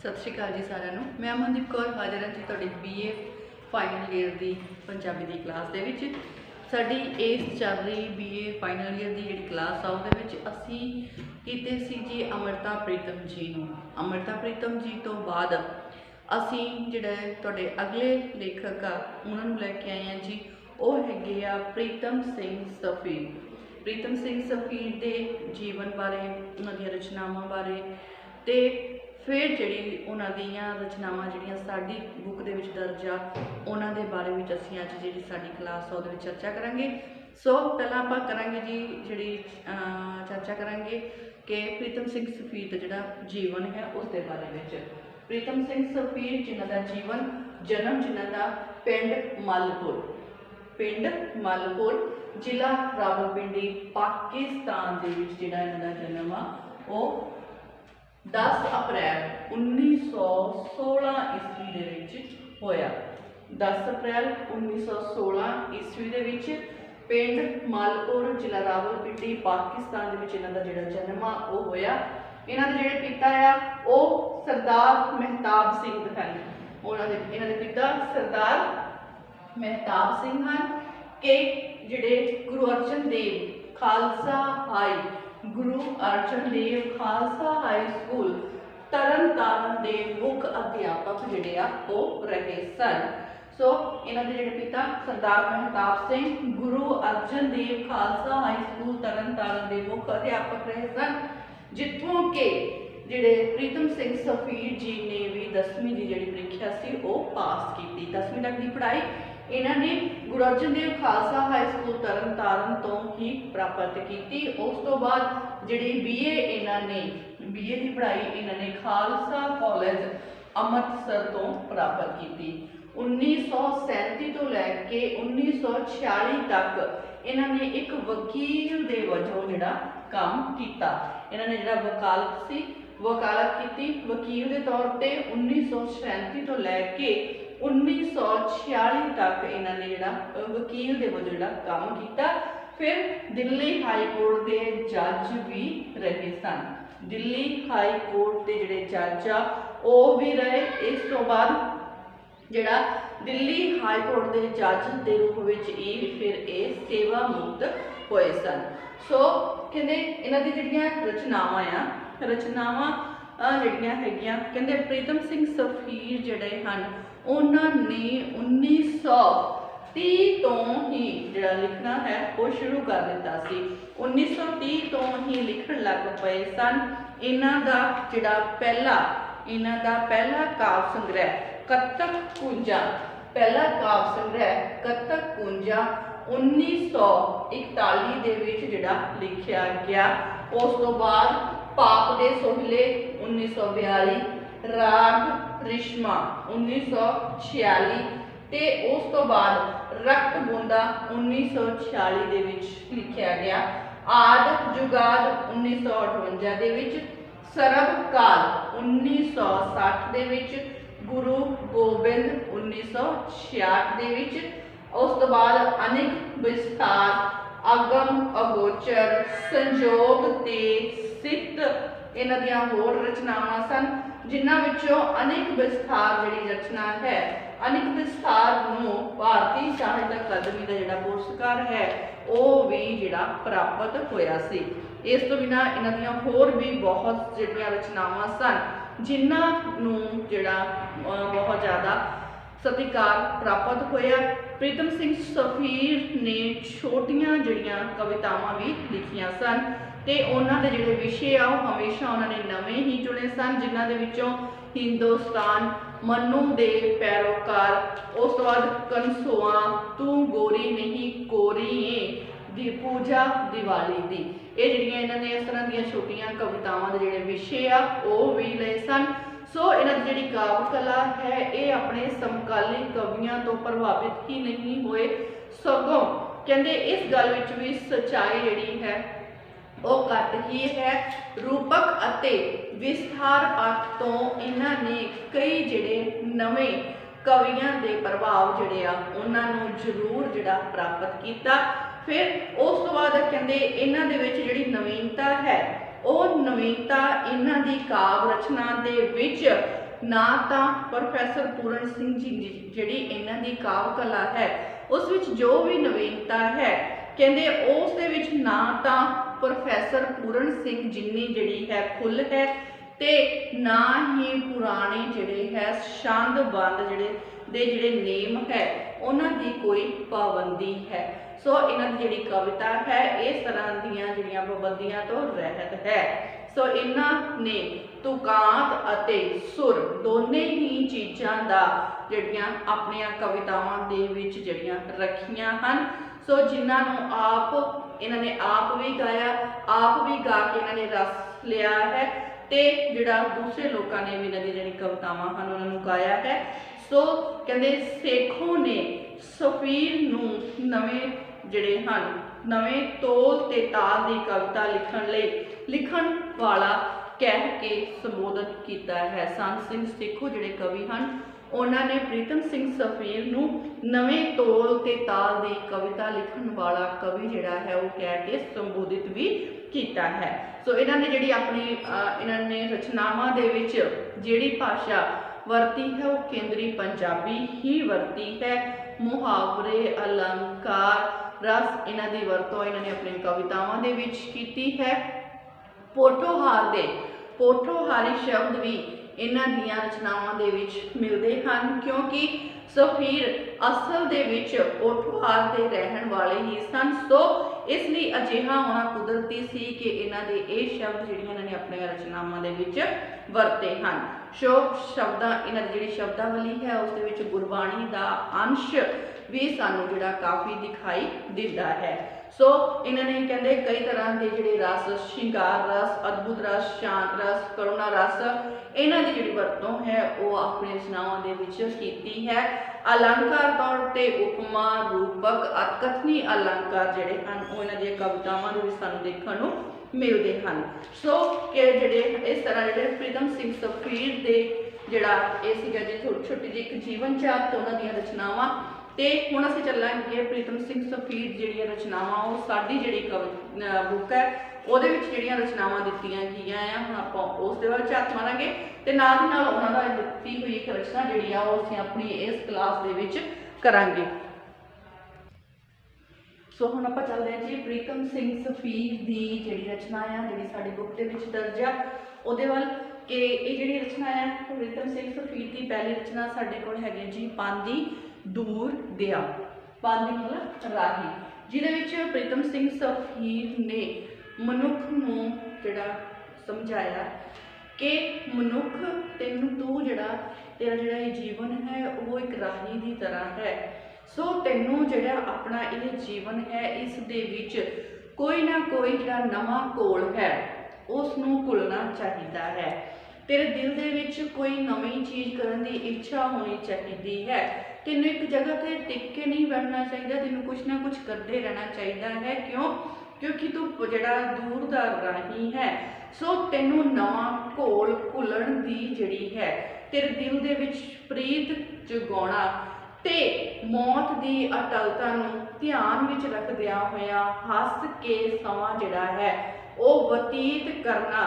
सत श्री अकाल जी सारिਆਂ ਨੂੰ। मैं ਅਮਨਦੀਪ कौर हाजिर ਹਾਂ जी ਤੁਹਾਡੀ BA फाइनल ईयर की पंजाबी की क्लास ਦੇ ਵਿੱਚ। ਸਾਡੀ ਇਸ ਚੱਲ ਰਹੀ BA फाइनल ईयर की ਜਿਹੜੀ क्लास ਆ ਉਹਦੇ ਵਿੱਚ ਅਸੀਂ ਕੀਤੇ ਸੀ ਜੀ ਅਮ੍ਰਿਤਾ ਪ੍ਰੀਤਮ ਜੀ ਨੂੰ। ਅਮ੍ਰਿਤਾ ਪ੍ਰੀਤਮ ਜੀ ਤੋਂ ਬਾਅਦ ਅਸੀਂ ਜਿਹੜੇ ਤੁਹਾਡੇ ਅਗਲੇ ਲੇਖਕ ਆ ਉਹਨਾਂ ਨੂੰ ਲੈ ਕੇ ਆਏ ਹਾਂ ਜੀ। ਉਹ ਹੈਗੇ ਆ ਪ੍ਰੀਤਮ ਸਿੰਘ ਸਫੀਰ। ਪ੍ਰੀਤਮ ਸਿੰਘ ਸਫੀਰ ਦੇ ਜੀਵਨ ਬਾਰੇ, ਉਹਨਾਂ ਦੀਆਂ ਰਚਨਾਵਾਂ ਬਾਰੇ ਤੇ फिर जी उन्होंने रचनावां जिहड़ियां साडी बुक दे विच दर्ज आ उन्हां दे बारे में असीं अज जिहड़ी साडी क्लास उहदे विच चर्चा करांगे। सो पहलां आपां करांगे जी जिहड़ी चर्चा करांगे कि प्रीतम सिंह सफीर दा जिहड़ा जीवन है उस दे बारे विच। प्रीतम सिंह सफीर जिन्हां दा जीवन, जन्म जिन्हां दा पिंड मलपुर जिला रावलपिंडी पाकिस्तान दे विच जिहड़ा इन्हां दा जन्म आ वो 10 अप्रैल 1916 ईस्वी दे विच होया। 10 अप्रैल 1916 ईस्वी दे विच पिंड मालपुर जिला रावलपिंडी पाकिस्तान दे विच इन्हां दा जिहड़ा जन्म आ वो होया। इन्हां दे जिहड़े पिता आ वो सरदार मेहताब सिंह हैं। उन्हां दे इन्हां दे पिता सरदार मेहताब सिंह हैं कि जिहड़े Guru Arjan Dev Khalsa high Guru Arjan Dev Khalsa high school तरन तारण के मुख्य अध्यापक जिहड़े आ वो रहे सन। सो इन्हां दे जिहड़े पिता सरदार मेहताब सिंह गुरु अर्जन देव खालसा हाई स्कूल तरन तारण के मुख्य अध्यापक रहे सन, जिथों के जिहड़े प्रीतम सिंह सफीर जी ने भी 10वीं की जिहड़ी प्रीख्या सी वो पास की। 10वीं तक की पढ़ाई इन्होंने गुरु अर्जन देव खालसा हाई स्कूल तरन तारण तो ही प्राप्त की। उस तो बाद जी BA इन्होंने BA की पढ़ाई इन्होंने खालसा कॉलेज अमृतसर तो प्राप्त की। 1937 तो लैके 1946 तक इन्होंने एक वकील के वजों जिहड़ा काम किया। इन्होंने जिहड़ा वकालत सी वकालत की वकील के तौर पर 1937 तो लैके 1946 तक इन्होंने जिहड़ा वकील के वजों जिहड़ा काम किया। फिर दिल्ली हाई कोर्ट के जज भी रहे सन। दिल्ली हाई कोर्ट के जिहड़े जज आ वो भी रहे। इस तो बाद जिहड़ा दिल्ली हाई कोर्ट के जज के रूप में फिर ये सेवा मुक्त होए सन। सो कहते इन्हां दी जिहड़ियां रचनावां आ रचनावां जिहड़ियां हैगियां कहते प्रीतम सिंह सफीर जिहड़े हैं उन्होंने 1930 तो ही जिहड़ा लिखना है वो शुरू कर दिता सी। 1930 तो ही लिखण लग पे सन। इन्हां दा जिहड़ा पहला काव्य संग्रह कत्तक कुंजा, पहला काव्य संग्रह कत्तक कुंजा 1941 दे विच जिहड़ा लिखिया गया। उस तो बाद पाप दे सोहले 1942, राग रिश्मा 1946 ते उस तो बाद रक्त बूंदा 1946 दे विच लिखिया गया। आद जुगाद 1958 दे विच, सरब काल 1960 दे विच, गुरु गोबिंद 1966 दे विच। उस तो बाद अनेक विस्तार अगम अगोचर संजोग ते सित इन्हां दियां होर रचनावां सन, जिन्हां विचों अनेक विस्तार जिहड़ी रचना है अनेक विस्तार नूं भारतीय साहित्य अकादमी का जिहड़ा पुरस्कार है वो भी जिहड़ा प्राप्त होया सी। इस तो बिना इन्हां दियां होर भी बहुत जिहड़ियां रचनावां सन जिन्हां नूं जिहड़ा बहुत ज़्यादा सत्कार प्राप्त होया। प्रीतम सिंह सफीर ने छोटियां जिहड़ियां कवितावां भी लिखियां सन ते उन्हां दे जिहड़े विषय आ हमेशा उन्होंने नवे ही चुने सन, जिन्हां दे विचों हिंदुस्तान, मनु दे पैरोकार, उस तो बाद कंसोआ, तू गोरी नहीं कोरी है, दी पूजा दिवाली दी। ये जिहड़ियां इन्हां ने इस तरह दी छोटियां कवितावां दे जिहड़े विषय आ वो भी लए सन। सो इन्हां दी जिहड़ी काव्य कला है ये अपने समकालीन कवियां तो प्रभावित ही नहीं होए, सगों कहते इस गल विच भी सच्चाई जिहड़ी है वो घट ही है। रूपक अते विस्तार पक्ष तो इन्हां ने कई जिहड़े नवे कवियां दे प्रभाव जिहड़े आ उन्हां नूं जरूर जिहड़ा प्राप्त किया। फिर उस तो बाद कहते इन्हां दे विच जिहड़ी नवीनता है ਉਹ ਨਵੀਨਤਾ ਇਹਨਾਂ ਦੀ ਕਾਵ ਰਚਨਾ ਦੇ ਵਿੱਚ ਨਾ ਤਾਂ ਪ੍ਰੋਫੈਸਰ ਪੂਰਨ ਸਿੰਘ ਜੀ ਦੀ ਜਿਹੜੀ ਇਹਨਾਂ ਦੀ ਕਾਵ ਕਲਾ ਹੈ ਉਸ ਵਿੱਚ ਜੋ ਵੀ ਨਵੀਨਤਾ ਹੈ ਕਹਿੰਦੇ ਉਸ ਦੇ ਵਿੱਚ ਨਾ ਤਾਂ ਪ੍ਰੋਫੈਸਰ ਪੂਰਨ ਸਿੰਘ ਜਿੰਨੀ ਜਿਹੜੀ ਹੈ ਖੁੱਲ੍ਹ ਹੈ ਤੇ ਨਾ ਹੀ ਪੁਰਾਣੇ ਜਿਹੜੇ ਹੈ ਛੰਦ ਬੰਦ ਜਿਹੜੇ ਨੇਮ ਹੈ ਉਹਨਾਂ ਦੀ ਕੋਈ ਪਾਬੰਦੀ ਹੈ। ਸੋ ਇਹਨਾਂ ਦੀ ਜਿਹੜੀ ਕਵਿਤਾ ਹੈ ਇਸ ਤਰ੍ਹਾਂ ਦੀਆਂ ਜਿਹੜੀਆਂ ਪਾਬੰਦੀਆਂ ਤੋਂ ਰਹਿਤ ਹੈ। ਸੋ ਇਹਨਾਂ ਨੇ ਤੁਕਾਂਤ ਅਤੇ ਸੁਰ ਦੋਨੇ ਹੀ ਚੀਜ਼ਾਂ ਦਾ ਜਿਹੜੀਆਂ ਆਪਣੀਆਂ ਕਵਿਤਾਵਾਂ ਦੇ ਵਿੱਚ ਜਿਹੜੀਆਂ ਰੱਖੀਆਂ ਹਨ। ਸੋ ਜਿਨ੍ਹਾਂ ਨੂੰ ਆਪ ਇਹਨਾਂ ਨੇ ਆਪ ਵੀ ਗਾਇਆ, ਆਪ ਵੀ ਗਾ ਕੇ ਇਹਨਾਂ ਨੇ ਰਸ ਲਿਆ ਹੈ ਤੇ ਜਿਹੜਾ ਦੂਸਰੇ ਲੋਕਾਂ ਨੇ ਵੀ ਇਹਨਾਂ ਦੀ ਜਿਹੜੀ ਕਵਿਤਾਵਾਂ ਹਨ ਉਹਨਾਂ ਨੂੰ ਗਾਇਆ ਹੈ। ਸੋ ਕਹਿੰਦੇ ਸੇਖੋਂ ਨੇ ਸਫੀਰ ਨੂੰ ਨਵੇਂ ਤੋਲ ਤੇ ਤਾਲ ਦੀ ਕਵਿਤਾ ਲਿਖਣ ਲਈ ਲਿਖਣ ਵਾਲਾ ਕਹਿ ਕੇ ਸੰਬੋਧਨ ਕੀਤਾ ਹੈ। ਸੰਤ ਸਿੰਘ ਸੇਖੋਂ ਜਿਹੜੇ ਕਵੀ ਹਨ ਉਹਨਾਂ ਨੇ ਪ੍ਰੀਤਮ ਸਿੰਘ ਸਫੀਰ ਨੂੰ ਨਵੇਂ ਤੋਲ ਤੇ ਤਾਲ ਦੀ ਕਵਿਤਾ ਲਿਖਣ ਵਾਲਾ ਕਵੀ ਜਿਹੜਾ ਹੈ ਉਹ ਕਹਿ ਕੇ ਸੰਬੋਧਿਤ ਵੀ ਕੀਤਾ ਹੈ। ਸੋ ਇਹਨਾਂ ਨੇ ਜਿਹੜੀ ਆਪਣੀ ਇਹਨਾਂ ਨੇ ਰਚਨਾਵਾਂ ਦੇ ਵਿੱਚ ਜਿਹੜੀ ਭਾਸ਼ਾ ਵਰਤੀ ਹੈ ਉਹ ਕੇਂਦਰੀ ਪੰਜਾਬੀ ਹੀ ਵਰਤੀ ਹੈ। ਮੁਹਾਵਰੇ, ਅਲੰਕਾਰ, ਰਸ ਇਹਨਾਂ ਦੀ ਵਰਤੋਂ ਇਹਨਾਂ ਨੇ ਆਪਣੀ ਕਵਿਤਾਵਾਂ ਦੇ ਵਿੱਚ ਕੀਤੀ ਹੈ। ਪੋਠੋਹਾਰੀ ਸ਼ਬਦ ਵੀ ਇਹਨਾਂ ਦੀਆਂ ਰਚਨਾਵਾਂ ਦੇ ਵਿੱਚ ਮਿਲਦੇ ਹਨ ਕਿਉਂਕਿ ਸਫੀਰ ਅਸਲ ਦੇ ਵਿੱਚ ਪੋਠੋਹਾਰ ਦੇ ਰਹਿਣ ਵਾਲੇ ਹੀ ਸਨ। ਸੋ ਇਸ ਲਈ ਅਜਿਹਾ ਹੋਣਾ ਕੁਦਰਤੀ ਸੀ ਕਿ ਇਹਨਾਂ ਦੇ ਇਹ ਸ਼ਬਦ ਜਿਹੜੀਆਂ ਇਹਨਾਂ ਨੇ ਆਪਣੀਆਂ ਰਚਨਾਵਾਂ ਦੇ ਵਿੱਚ ਵਰਤੇ ਹਨ। ਸੋ ਇਹਨਾਂ ਦੀ ਜਿਹੜੀ ਸ਼ਬਦਾਵਲੀ ਹੈ ਉਸ ਦੇ ਵਿੱਚ ਗੁਰਬਾਣੀ ਦਾ ਅੰਸ਼ ਵੀ ਸਾਨੂੰ ਜਿਹੜਾ ਕਾਫੀ ਦਿਖਾਈ ਦਿੰਦਾ ਹੈ। ਸੋ ਇਹਨਾਂ ਨੇ ਕਹਿੰਦੇ ਕਈ ਤਰ੍ਹਾਂ ਦੇ ਜਿਹੜੇ ਰਸ, ਸ਼ਿੰਗਾਰ ਰਸ, ਅਦਭੁਤ ਰਸ, ਸ਼ਾਂਤ ਰਸ, ਕਰੁਣਾ ਰਸ ਇਹਨਾਂ ਦੀ ਜਿਹੜੀ ਵਰਤੋਂ ਹੈ ਉਹ ਆਪਣੀ ਰਚਨਾਵਾਂ ਦੇ ਵਿੱਚ ਕੀਤੀ ਹੈ। ਅਲੰਕਾਰ ਤੌਰ ਤੇ ਉਪਮਾ, ਰੂਪਕ, ਅਤਕਥਨੀ ਅਲੰਕਾਰ ਜਿਹੜੇ ਹਨ ਉਹ ਇਹਨਾਂ ਦੀਆਂ ਕਵਿਤਾਵਾਂ ਦੇ ਵਿੱਚ ਸਾਨੂੰ ਦੇਖਣ ਨੂੰ ਮਿਲਦੇ ਹਨ। ਸੋ ਕਿ ਜਿਹੜੇ ਇਸ ਤਰ੍ਹਾਂ ਜਿਹੜੇ ਪ੍ਰੀਤਮ ਸਿੰਘ ਸਫੀਰ ਦੇ ਜਿਹੜਾ ਇਹ ਸੀਗਾ ਜੀ ਛੋਟੀ ਜਿਹੀ ਇੱਕ ਜੀਵਨ ਚਾਰਟ ਉਹਨਾਂ ਦੀਆਂ ਰਚਨਾਵਾਂ। ਤੇ ਹੁਣ ਅਸੀਂ ਚੱਲਾਂਗੇ ਪ੍ਰੀਤਮ ਸਿੰਘ ਸਫੀਰ ਜਿਹੜੀਆਂ ਰਚਨਾਵਾਂ ਉਹ ਸਾਡੀ ਜਿਹੜੀ ਬੁੱਕ ਹੈ ਉਹਦੇ ਵਿੱਚ ਜਿਹੜੀਆਂ ਰਚਨਾਵਾਂ ਦਿੱਤੀਆਂ ਗਈਆਂ ਆ ਹੁਣ ਆਪਾਂ ਉਸ ਦੇ ਵੱਲ ਝਾਤ ਮਾਰਾਂਗੇ ਤੇ ਨਾਲ ਦੀ ਨਾਲ ਉਹਨਾਂ ਦਾ ਦਿੱਤੀ ਹੋਈ ਇੱਕ ਰਚਨਾ ਜਿਹੜੀ ਆ ਉਹ ਅਸੀਂ ਆਪਣੀ ਇਸ ਕਲਾਸ ਦੇ ਵਿੱਚ ਕਰਾਂਗੇ। ਸੋ ਹੁਣ ਆਪਾਂ ਚੱਲਦੇ ਹਾਂ ਜੀ ਪ੍ਰੀਤਮ ਸਿੰਘ ਸਫੀਰ ਦੀ ਜਿਹੜੀ ਰਚਨਾ ਆ ਜਿਹੜੀ ਸਾਡੀ ਬੁੱਕ ਦੇ ਵਿੱਚ ਦਰਜ ਆ ਉਹਦੇ ਵੱਲ ਕਿ ਇਹ ਜਿਹੜੀ ਰਚਨਾ ਹੈ ਪ੍ਰੀਤਮ ਸਿੰਘ ਸਫੀਰ ਦੀ ਪਹਿਲੀ ਰਚਨਾ ਸਾਡੇ ਕੋਲ ਹੈਗੀ ਜੀ ਪਾਂਦੀ ਦੂਰ ਦਿਆ। ਪਾਂਦੀ ਮਤਲਬ ਰਾਹੀ, ਜਿਹਦੇ ਵਿੱਚ ਪ੍ਰੀਤਮ ਸਿੰਘ ਸਫੀਰ ਨੇ ਮਨੁੱਖ ਨੂੰ ਜਿਹੜਾ ਸਮਝਾਇਆ ਕਿ ਮਨੁੱਖ ਤੂੰ ਤੇਰਾ ਜਿਹੜਾ ਇਹ ਜੀਵਨ ਹੈ ਉਹ ਇੱਕ ਰਾਹੀ ਦੀ ਤਰ੍ਹਾਂ ਹੈ। ਸੋ ਤੈਨੂੰ ਜਿਹੜਾ ਆਪਣਾ ਇਹ ਜੀਵਨ ਹੈ ਇਸ ਦੇ ਵਿੱਚ ਕੋਈ ਨਾ ਕੋਈ ਜਿਹੜਾ ਨਵਾਂ ਘੋਲ ਹੈ ਉਸ ਨੂੰ ਘੁਲਣਾ ਚਾਹੀਦਾ ਹੈ। ਤੇਰੇ ਦਿਲ ਦੇ ਵਿੱਚ ਕੋਈ ਨਵੀਂ ਚੀਜ਼ ਕਰਨ ਦੀ ਇੱਛਾ ਹੋਣੀ ਚਾਹੀਦੀ ਹੈ। ਤੈਨੂੰ ਇੱਕ ਜਗ੍ਹਾ ਤੇ ਟਿਕ ਕੇ ਨਹੀਂ ਬੈਠਣਾ ਚਾਹੀਦਾ, ਤੈਨੂੰ ਕੁਛ ਨਾ ਕੁਛ ਕਰਦੇ ਰਹਿਣਾ ਚਾਹੀਦਾ ਹੈ। ਕਿਉਂਕਿ ਤੂੰ ਜਿਹੜਾ ਦੂਰ ਦਾ ਰਾਹੀ ਹੈ। ਸੋ ਤੈਨੂੰ ਨਵਾਂ ਘੋਲ ਘੁਲਣ ਦੀ ਜਿਹੜੀ ਹੈ ਤੇਰੇ ਦਿਲ ਦੇ ਵਿੱਚ ਪ੍ਰੀਤ ਜਗਾਉਣਾ ਤੇ ਮੌਤ ਦੀ ਅਟਲਤਾ ਨੂੰ ਧਿਆਨ ਵਿੱਚ ਰੱਖਦਿਆਂ ਹੋਇਆਂ ਹੱਸ ਕੇ ਸਮਾਂ ਜਿਹੜਾ ਹੈ ਉਹ ਬਤੀਤ ਕਰਨਾ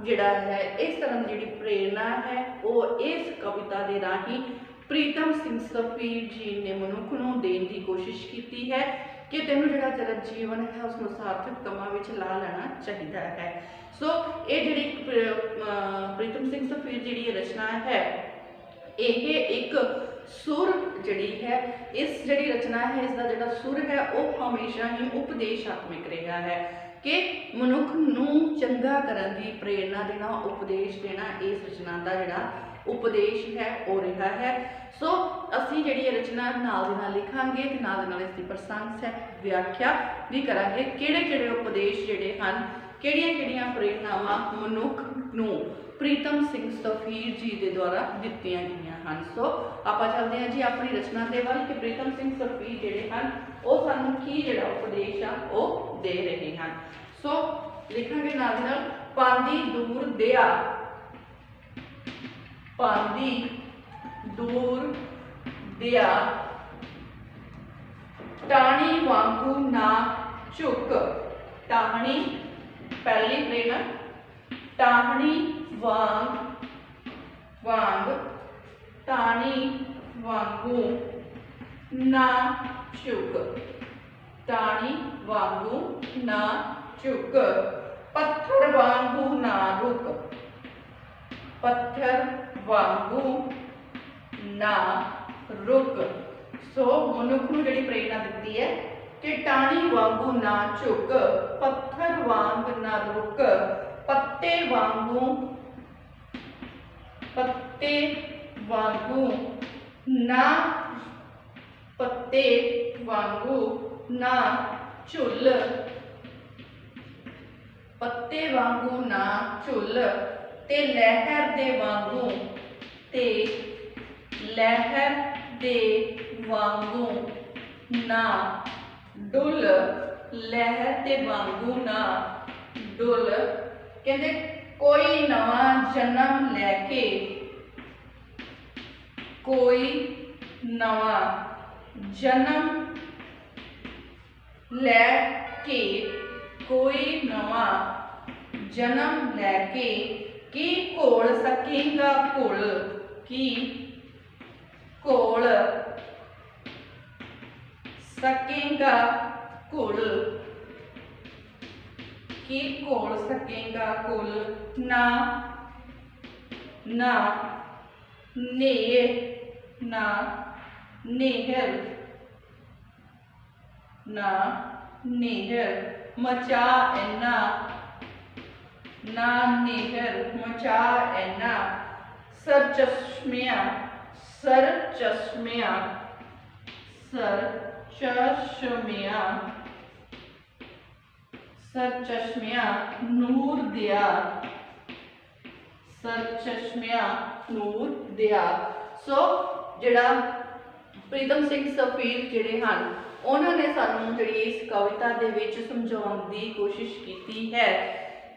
ਜਿਹੜਾ ਹੈ ਇਸ ਤਰ੍ਹਾਂ ਦੀ ਜਿਹੜੀ ਪ੍ਰੇਰਨਾ ਹੈ ਉਹ ਇਸ ਕਵਿਤਾ ਦੇ ਰਾਹੀਂ ਪ੍ਰੀਤਮ ਸਿੰਘ ਸਫੀਰ ਜੀ ਨੇ ਮਨੁੱਖ ਨੂੰ ਦੇਣ ਦੀ ਕੋਸ਼ਿਸ਼ ਕੀਤੀ ਹੈ ਕਿ ਤੈਨੂੰ ਜਿਹੜਾ ਤੇਰਾ ਜੀਵਨ ਹੈ ਉਸ ਨੂੰ ਸਾਰਥਕ ਕੰਮਾਂ ਵਿੱਚ ਲਾ ਲੈਣਾ ਚਾਹੀਦਾ ਹੈ। ਸੋ ਇਹ ਜਿਹੜੀ ਪ੍ਰੀਤਮ ਸਿੰਘ ਸਫੀਰ ਜਿਹੜੀ ਰਚਨਾ ਹੈ ਇਹ ਇੱਕ ਸੁਰ ਜਿਹੜੀ ਹੈ ਇਸ ਜਿਹੜੀ ਰਚਨਾ ਹੈ ਇਸ ਦਾ ਜਿਹੜਾ ਸੁਰ ਹੈ ਉਹ ਹਮੇਸ਼ਾ ਹੀ ਉਪਦੇਸ਼ਾਤਮਕ ਰਿਹਾ ਹੈ ਕਿ ਮਨੁੱਖ ਨੂੰ ਚੰਗਾ ਕਰਨ ਦੀ ਪ੍ਰੇਰਨਾ ਦੇਣਾ, ਉਪਦੇਸ਼ ਦੇਣਾ ਇਸ ਰਚਨਾ ਦਾ ਜਿਹੜਾ ਉਪਦੇਸ਼ ਹੈ ਉਹ ਰਿਹਾ ਹੈ। ਸੋ ਅਸੀਂ ਜਿਹੜੀ ਰਚਨਾ ਨਾਲ ਦੇ ਨਾਲ ਲਿਖਾਂਗੇ ਤੇ ਨਾਲ ਦੇ ਨਾਲ ਇਸ ਦੀ ਪ੍ਰਸੰਗ ਸਹਿਤ ਵਿਆਖਿਆ ਵੀ ਕਰਾਂਗੇ ਕਿਹੜੇ ਉਪਦੇਸ਼ ਜਿਹੜੇ ਹਨ, ਕਿਹੜੀਆਂ ਪ੍ਰੇਰਨਾਵਾਂ ਮਨੁੱਖ ਨੂੰ ਪ੍ਰੀਤਮ ਸਿੰਘ ਸਫੀਰ ਜੀ ਦੇ ਦੁਆਰਾ ਦਿੱਤੀਆਂ ਗਈਆਂ ਹਨ। ਸੋ ਆਪਾਂ ਚੱਲਦੇ ਹਾਂ ਜੀ ਆਪਣੀ ਰਚਨਾ ਦੇ ਵੱਲ ਕਿ ਪ੍ਰੀਤਮ ਸਿੰਘ ਸਫੀਰ ਜਿਹੜੇ ਹਨ ਉਹ ਸਾਨੂੰ ਕੀ ਜਿਹੜਾ ਉਪਦੇਸ਼ ਆ ਉਹ ਦੇ ਰਹੇ ਹਨ। ਸੋ ਲਿਖਾਂਗੇ ਨਾਲ ਦੀ ਨਾਲ ਪਾਂਦੀ ਦੂਰ ਦਿਆ, ਪਾਂਦੀ ਦੂਰ ਦਿਆ, ਟਾਹਣੀ ਵਾਂਗੂ ਨਾ ਝੁਕ। ਟਾਹਣੀ ਪਹਿਲੀ ਪ੍ਰੇਰਨਾ टाहनी वांग वांग टाणी वांगू ना चुक, टाणी वांगू ना चुक, पत्थर वांगू ना रुक, पत्थर वांगू ना रुक। सो मनुख नूं जिहड़ी प्रेरणा दित्ती है कि टाणी वांगू ना झुक, पत्थर वांग ना रुक, पत्ते वांगू ना पत्ते वांगू ना झुल, पत्ते वांगू ना झुल, ते लहर दे वांगू, ते लहर दे वांगू ना डुल, लहर दे वांगू ना डुल। कहते कोई नवा जन्म लैके, कोई नवा जन्म लैके, कोई नवा जन्म लैके की घोल सकेगा घुल, की घोल सकेगा घुल, की घोल सकेगा घुल, ना ना नेह ना नेहर, ना नेहर मचा ऐना, ना नेहर मचा ऐना, सर चश्मिया, सर चश्मिया, सर चश्मिया, सर चश्मिया नूर दिया, सर चश्मिया नूर दिया। सो जिहड़ा प्रीतम सिंह सफीर जिहड़े हन उन्होंने सानू जिहड़ी इस कविता दे विच समझाउण दी कोशिश की है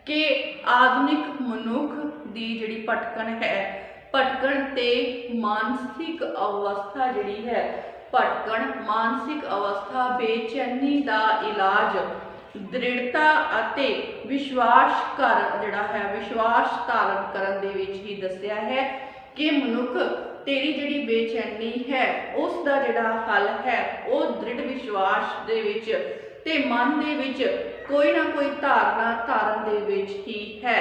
कि आधुनिक मनुख दी जिहड़ी भटकण है, भटकण ते मानसिक अवस्था जिहड़ी है, भटकण मानसिक अवस्था बेचैनी दा इलाज दृढ़ता अते विश्वास कर जिहड़ा है विश्वास धारण करन दे विच ही दस्सिया है कि मनुख तेरी जिहड़ी बेचैनी है उस दा जिहड़ा हल है वो दृढ़ विश्वास दे विच ते मन दे विच कोई ना कोई धारणा धारण दे विच ही है।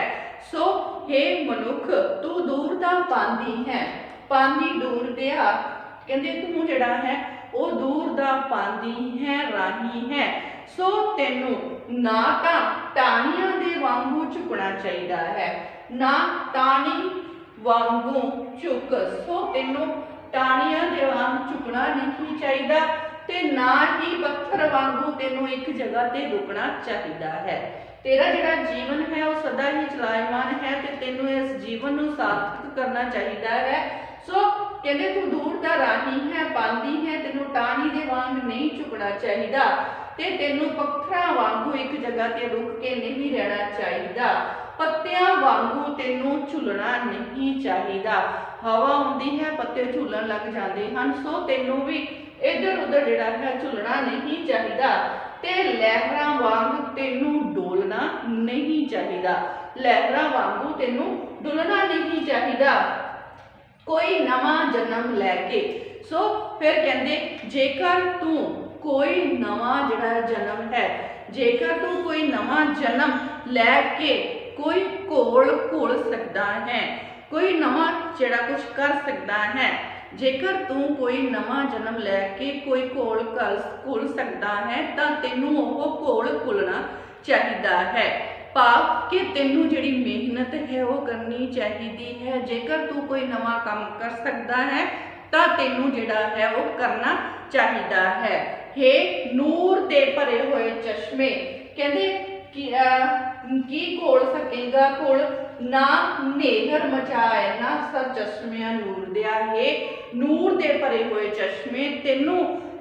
सो हे मनुख तू दूर दा पांदी है, पांदी दूर दिया, कहते तू जिहड़ा है वो दूर दा पांदी है राही है। सो तेनू ना तां टाणियां दे वांगू झुकना चाहिदा है, ना टाणी वांगू झुक। सो तेनू टाणियां दे वांग झुकना नहीं चाहिदा ते ना ही पत्थर वांगू तेनू एक जगह ते रुकना चाहिदा है। तेरा जिहड़ा जीवन है वो सदा ही चलायमान है ते तेनू इस जीवन नू सार्थक करना चाहिदा है। सो कहते तू दूर दा राही है, पांदी है, तेनू टाणी दे वांग नहीं झुकना चाहिदा ते तेनू पत्थरां वांगू एक जगह ते रुक के नहीं रहना चाहिदा, पत्तियां वांगू तेनू झुलना नहीं चाहिदा। हवा आउंदी है पत्ते झुलन लग जाते हैं, सो तेनू भी इधर उधर जिहड़ा है झुलना नहीं चाहिदा ते लहरां वांग तेनू डोलना नहीं चाहिदा, लहरां वांगू तेनू डुलना नहीं चाहिदा। कोई नवा जन्म लैके, सो फिर कहंदे जेकर तू कोई नवा जिहड़ा जन्म है, जेकर तू कोई नवा जन्म लैके कोई घोल घोल सकदा है, कोई नवा जिहड़ा कुछ कर सकदा है, जेकर तू कोई नवा जन्म लैके कोई घोल घुल सकदा है तां तैनू ओह घोल घुलना चाहिदा है। भाव कि तैनू जिहड़ी मेहनत है वो करनी चाहिदी है। जेकर तू कोई नवा काम कर सकदा है तां तैनू जिहड़ा है वो करना चाहिदा है। हे नूर दे भरे हुए चश्मे, कहंदे की घोल सकेगा घोल ना नेहर मचाए ना सर चश्मिया नूर दिया। हे नूर दे भरे हुए चश्मे तेनू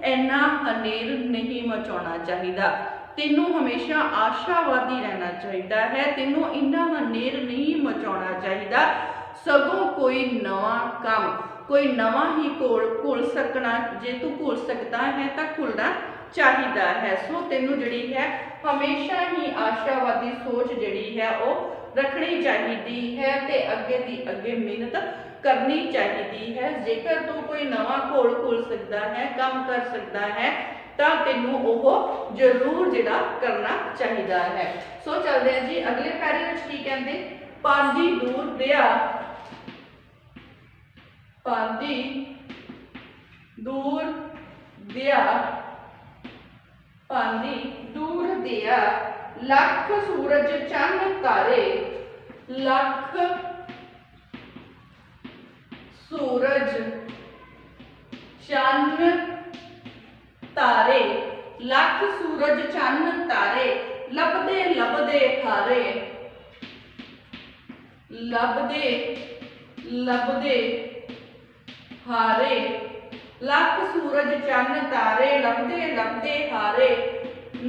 इन्ना हनेर नहीं मचाउणा चाहिदा, तेनू हमेशा आशावादी रहना चाहिदा है, तेनू इन्ना हनेर नहीं मचाउणा चाहिदा, सगों कोई नवा काम कोई नवा ही घुल सकना, जे तू घुल सकता है तो घुलना चाहिदा है। सो तेनू जिहड़ी है हमेशा ही आशावादी सोच जिहड़ी है वो रखनी चाहिए है ते अगे दी अगे मेहनत करनी चाहिए है। जेकर तू कोई नवा घोल खोल सकता है, काम कर सकता है, तो तेनू ओह जरूर जिहड़ा करना चाहिए है। सो चलते हैं जी अगले पैरे विच की कहंदे, पांदी दूर दिया, पांदी दूर दिया, पांदी दूर दिया, लख सूरज चन्न तारे, लख सूरज चन्न तारे, लख सूरज चन्न तारे, लभदे लभदे हारे, लभदे लभदे हारे, लख सूरज चन्न तारे, लभदे लभदे हारे,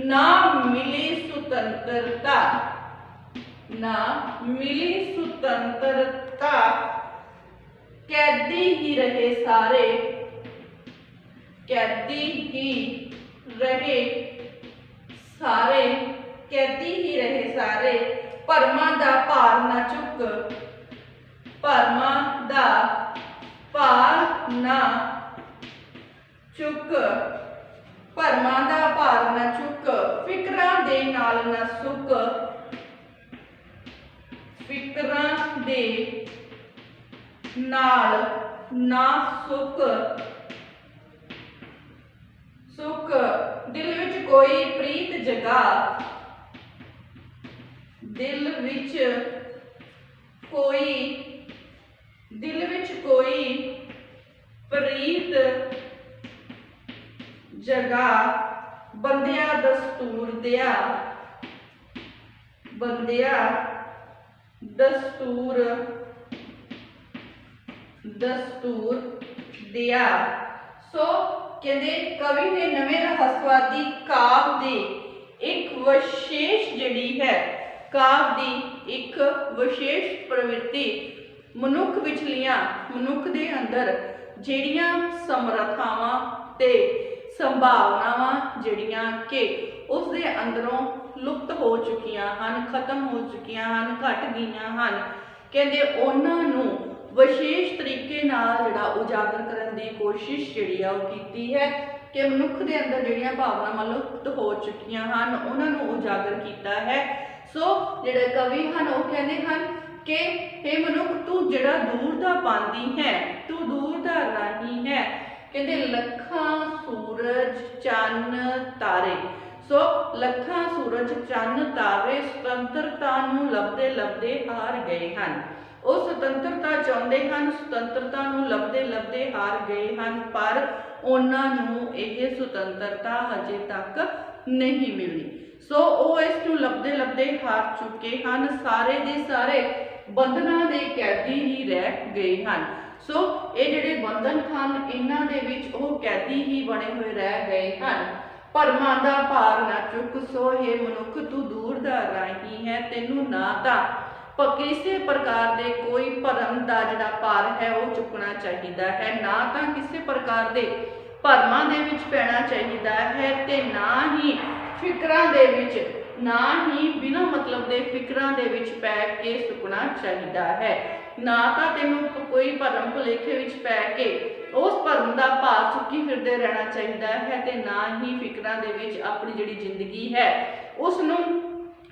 ना मिली स्वतंत्रता, ना मिली स्वतंत्रता, कैदी ही रहे सारे, कैदी ही रहे सारे, कैदी ही रहे सारे, भरमा दा भार ना चुक, भरमा दा भार ना चुक, भरमा दा भार ना चुक, फिकरां दे नाल ना सुक, फिकरां दे नाल ना सुक, सुख दिल विच कोई प्रीत जगा, दिल विच कोई, दिल विच कोई प्रीत जगा, बंदिया दस्तूर दिया, बंदिया दस्तूर, दस्तूर दिया। सो कहते कवि ने नवे रहस्यवादी काव्य दे एक विशेष जिहड़ी है, काव्य दी एक विशेष प्रवृत्ति मनुख विचलियां, मनुख दे अंदर जिहड़ियां समर्थावां ते संभावनावां जिहड़ियां कि उस दे अंदरों लुप्त हो चुकियां हन, खत्म हो चुकियां हन, घट गईयां हन, कहते उन्हां नूं विशेष तरीके नाल जिहड़ा उजागर करन दी कोशिश जिहड़ी आ ओह कीती है कि मनुख दे अंदर जिहड़ियां भावनावां लुप्त हो चुकियां हन उन्हां नूं उजागर कीता है। सो जिहड़े कवि हन ओह कहंदे हन कि हे मनुख तू जिहड़ा दूर दा पांदी है, तू दूर दा राही है, कहंदे लखां सूरज चन्न तारे। सो लखां सूरज चन्न तारे सुतंत्रता नूं लभदे लभदे हार गए हन। ਉਹ ਸੁਤੰਤਰਤਾ ਚਾਹੁੰਦੇ ਹਨ, ਸੁਤੰਤਰਤਾ ਨੂੰ ਲੱਭਦੇ ਲੱਭਦੇ ਹਾਰ ਗਏ ਹਨ, ਪਰ ਉਹਨਾਂ ਨੂੰ ਇਹ ਸੁਤੰਤਰਤਾ ਹਜੇ ਤੱਕ ਨਹੀਂ ਮਿਲੀ। ਸੋ ਉਹ ਇਸ ਨੂੰ ਲੱਭਦੇ ਲੱਭਦੇ ਹਾਰ ਚੁੱਕੇ ਹਨ, ਸਾਰੇ ਦੇ ਸਾਰੇ ਬੰਧਨਾਂ ਦੇ ਕੈਦੀ ਹੀ ਰਹਿ ਗਏ ਹਨ। ਸੋ ਇਹ ਜਿਹੜੇ ਬੰਧਨ ਹਨ ਇਹਨਾਂ ਦੇ ਵਿੱਚ ਉਹ ਕੈਦੀ ਹੀ ਬਣੇ ਹੋਏ ਰਹਿ ਗਏ ਹਨ। ਭਰਮਾਂ ਦਾ ਭਾਰ ਨਾ ਚੁੱਕ, ਸੋ ਇਹ ਮਨੁੱਖ ਤੂੰ ਦੂਰ ਦਾ ਰਾਹੀ ਹੈ, ਤੈਨੂੰ ਨਾ ਤਾਂ किसी प्रकार के कोई भरम का जिहड़ा भार है वो चुकना चाहिए है, ना तो किसी प्रकार के भरमां दे विच पैना चाहिए है, ते ना ही फिकरां दे विच, ना ही बिना मतलब के फिकरां दे विच पै के सुकना चाहिए है। ना तो तेनों कोई भरम भुलेखे विच पै के उस भरम का भार चुकी फिरदे रहना चाहिए है, ते ना ही फिकरां दे विच अपनी जिहड़ी जिंदगी है उसनूं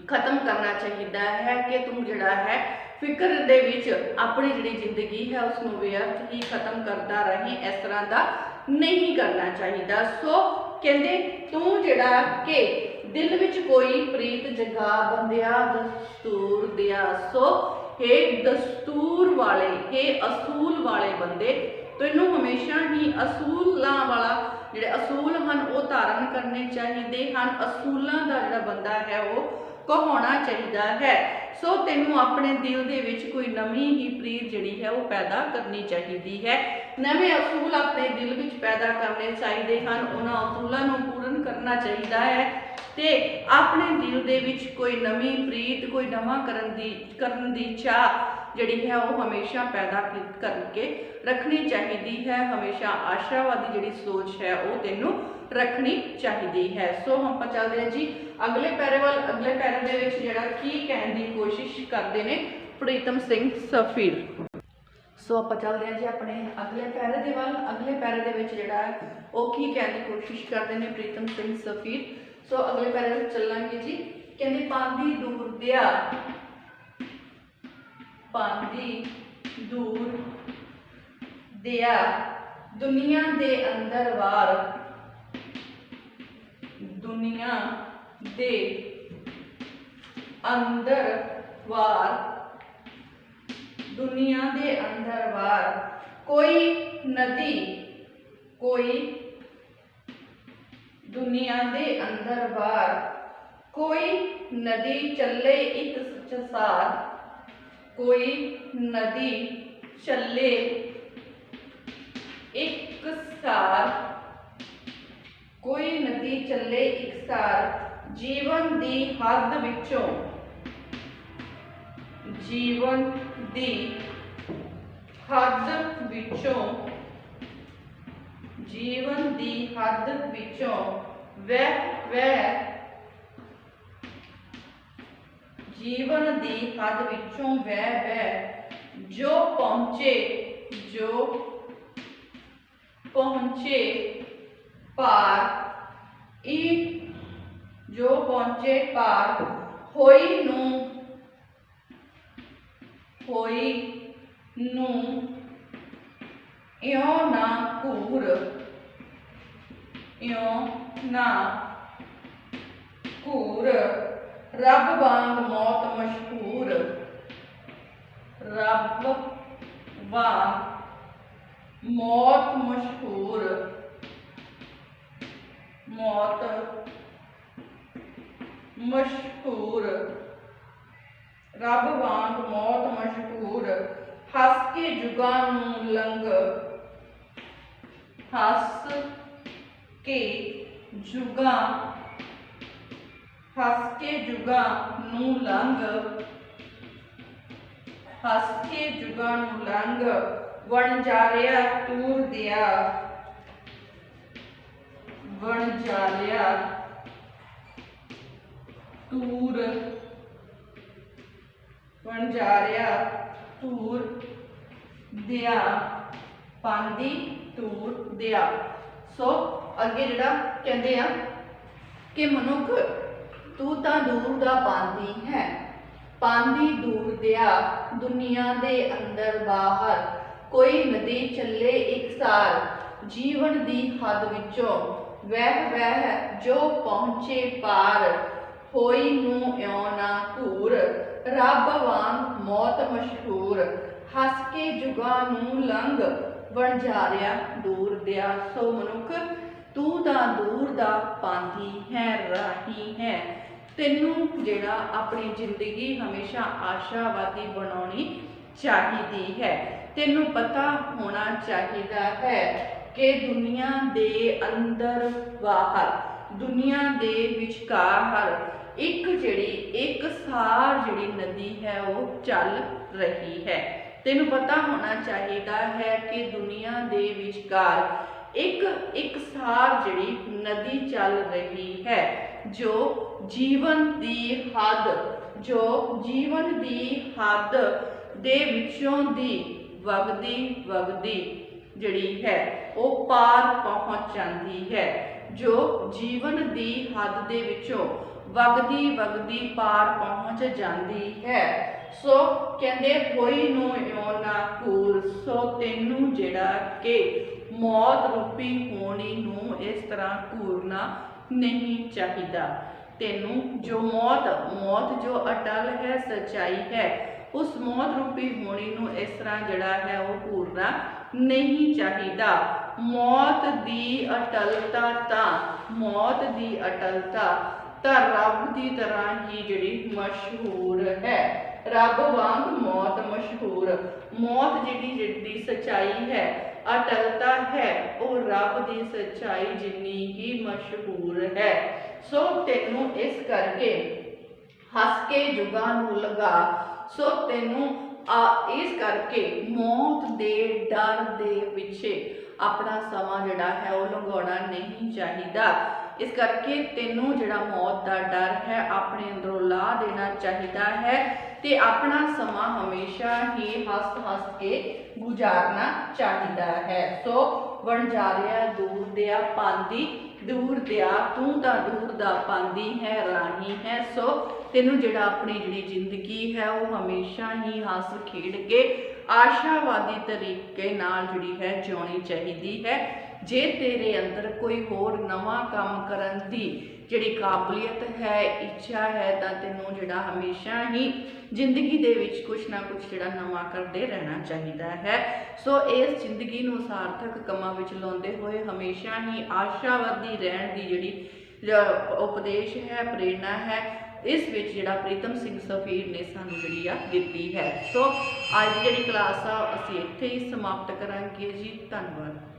खत्म करना चाहिए है कि तू जिहड़ा है फिक्र दे विच अपनी जिहड़ी जिंदगी है उसनूं व्यर्थ ही खत्म करता रही, इस तरह का नहीं करना चाहिए। सो कहंदे तू जिहड़ा कि दिल विच कोई प्रीत जगा, बंदिया दस्तूर दिया। सो हे दस्तूर वाले, हे असूल वाले बंदे, तैनूं हमेशा ही असूलां वाला जिहड़े असूल हन वो धारण करने चाहिए हैं, असूलां दा जिहड़ा बंदा है वो कहाना चाहिए है। सो तेनू अपने दिल दे विच कोई नवी ही प्रीत जिहड़ी है वो पैदा करनी चाहिए है, नवे असूल अपने दिल विच पैदा करने चाहिए हैं, उन्हां असूलां नूं पूर्ण करना चाहिए है, ते अपने दिल दे विच कोई नवी प्रीत, कोई नवा करन दी चाह जिहड़ी है वो हमेशा पैदा करके रखनी चाहिए है। हमेशा आशावादी जिहड़ी सोच है वो तैनूं रखनी चाहिए है। सो हम चलते हैं जी अगले पैरे वाल। अगले पैरे दे विच जिहड़ा की कहण दी कोशिश करते हैं प्रीतम सिंह सफीर। सो आप चलते हैं जी अपने अगले पैरे दे वाल। अगले पैरे दे विच जिहड़ा है वो की कहण दी कोशिश करते हैं प्रीतम सिंह सफीर। सो अगले पैरे विच चलांगे जी। कहंदे पांदी दूर दिया, पांदी दूर दिया दुनिया दे अंदर वार, दुनिया दे अंदर वार, दुनिया दे अंदर वार कोई नदी, कोई दुनिया दे अंदर वार कोई नदी चले एक सार, कोई नदी चले एक सार, कोई नदी चले एक सार जीवन दी हद विचों, जीवन दी हद विचों, जीवन दी हद विचों वह जीवन दी हद विचों वह जो पहुंचे, जो पहुंचे पार, जो पहुंचे पार होई नू इयों ना घूर, इयों ना घूर रब वांग मौत मशहूर, रब वांग मौत मशहूर, मौत मशहूर, रब वांग मौत मशहूर हस के जुगां नूं लंघ, हस के जुगां, हस के जुगां नूं लंघ, हस के जुगां नूं लंघ वणजारिया तूर दिया, वणजारिया तूर, वणजारिया तूर दिया पांदी तूर दिया। सो अगे जिहड़ा कहंदे आ कि मनुख तू तां दूर दा पांदी है, पांदी दूर दिया दुनिया दे अंदर बाहर कोई नदी चले एक सार जीवन दी हद विचों वह जो पहुंचे पार होई नूं इयों ना घूर रब वांग मौत मशहूर हस के जुगां नूं लंघ वणजारिया दूर दिया। सो मनुख तू तां दूर दा पांदी है, राही है, तैनू जिहड़ा अपनी जिंदगी हमेशा आशावादी बनानी चाहिए है। तैनू पता होना चाहिए है कि दुनिया दे अंदर बाहर, दुनिया दे विचकार एक जिहड़ी एक सार जिहड़ी नदी है वो चल रही है। तैनू पता होना चाहिए है कि दुनिया दे विचकार एक सार जिहड़ी नदी चल रही है जो जीवन दी हद, जो जीवन दी हद दे विचों दी वगदी वगदी जिहड़ी है वो पार पहुंच जाती है, जो जीवन दी हद दे विचों वगदी वगदी पार पहुंच जाती है। सो कहंदे होई नूं इयों ना घूर, सो तैनू जिहड़ा कि मौत रूपी होनी नूं इस तरह घूरना नहीं चाहिए। तैनू जो मौत जो अटल है, सच्चाई है, उस मौत रूपी होनी नूं इस तरह जिहड़ा है वो घूरना नहीं चाहिए। मौत दी अटलता तां, मौत दी अटलता तां रब दी तरह ही जिहड़ी मशहूर है, रब वांग मौत मशहूर, मौत जिहड़ी सच्चाई है, अटलता है, वो रब दी सच्चाई जिन्नी ही मशहूर है। सो तैनू इस करके हस के जुगां नूं लगा, सो तैनू इस करके मौत के डर दे पिछे अपना समा जिहड़ा है वह लंघाउणा नहीं चाहिदा। इस करके तेनों जिहड़ा मौत का डर है अपने अंदरों ला देना चाहिदा है ते अपना समा हमेशा ही हस हस के गुजारना चाहिदा है। सो वणजारिया दूर दिया पांदी, दूर दिया तू तां दूर दा पांदी है राही है। सो तेनों जिहड़ा अपनी जिहड़ी जिंदगी है वो हमेशा ही हस खेड के आशावादी तरीके नाल जिहड़ी है जिउणी चाहिदी है। जे तेरे अंदर कोई होर नवा काम करन दी जिहड़ी काबलियत है, इच्छा है, तां तैनूं जिहड़ा हमेशा ही जिंदगी दे विच कुछ ना कुछ जिहड़ा नवा करते रहना चाहिदा है। सो इस जिंदगी नूं सार्थक कमां विच लाउंदे होए हमेशा ही आशावादी रहण दी जिहड़ी उपदेश है, प्रेरणा है, इस विच जिहड़ा प्रीतम सिंह सफीर ने सानूं जिहड़ी आ दित्ती है। सो अज दी जिहड़ी क्लास आ असीं इत्थे ही समाप्त करांगे जी। धन्नवाद।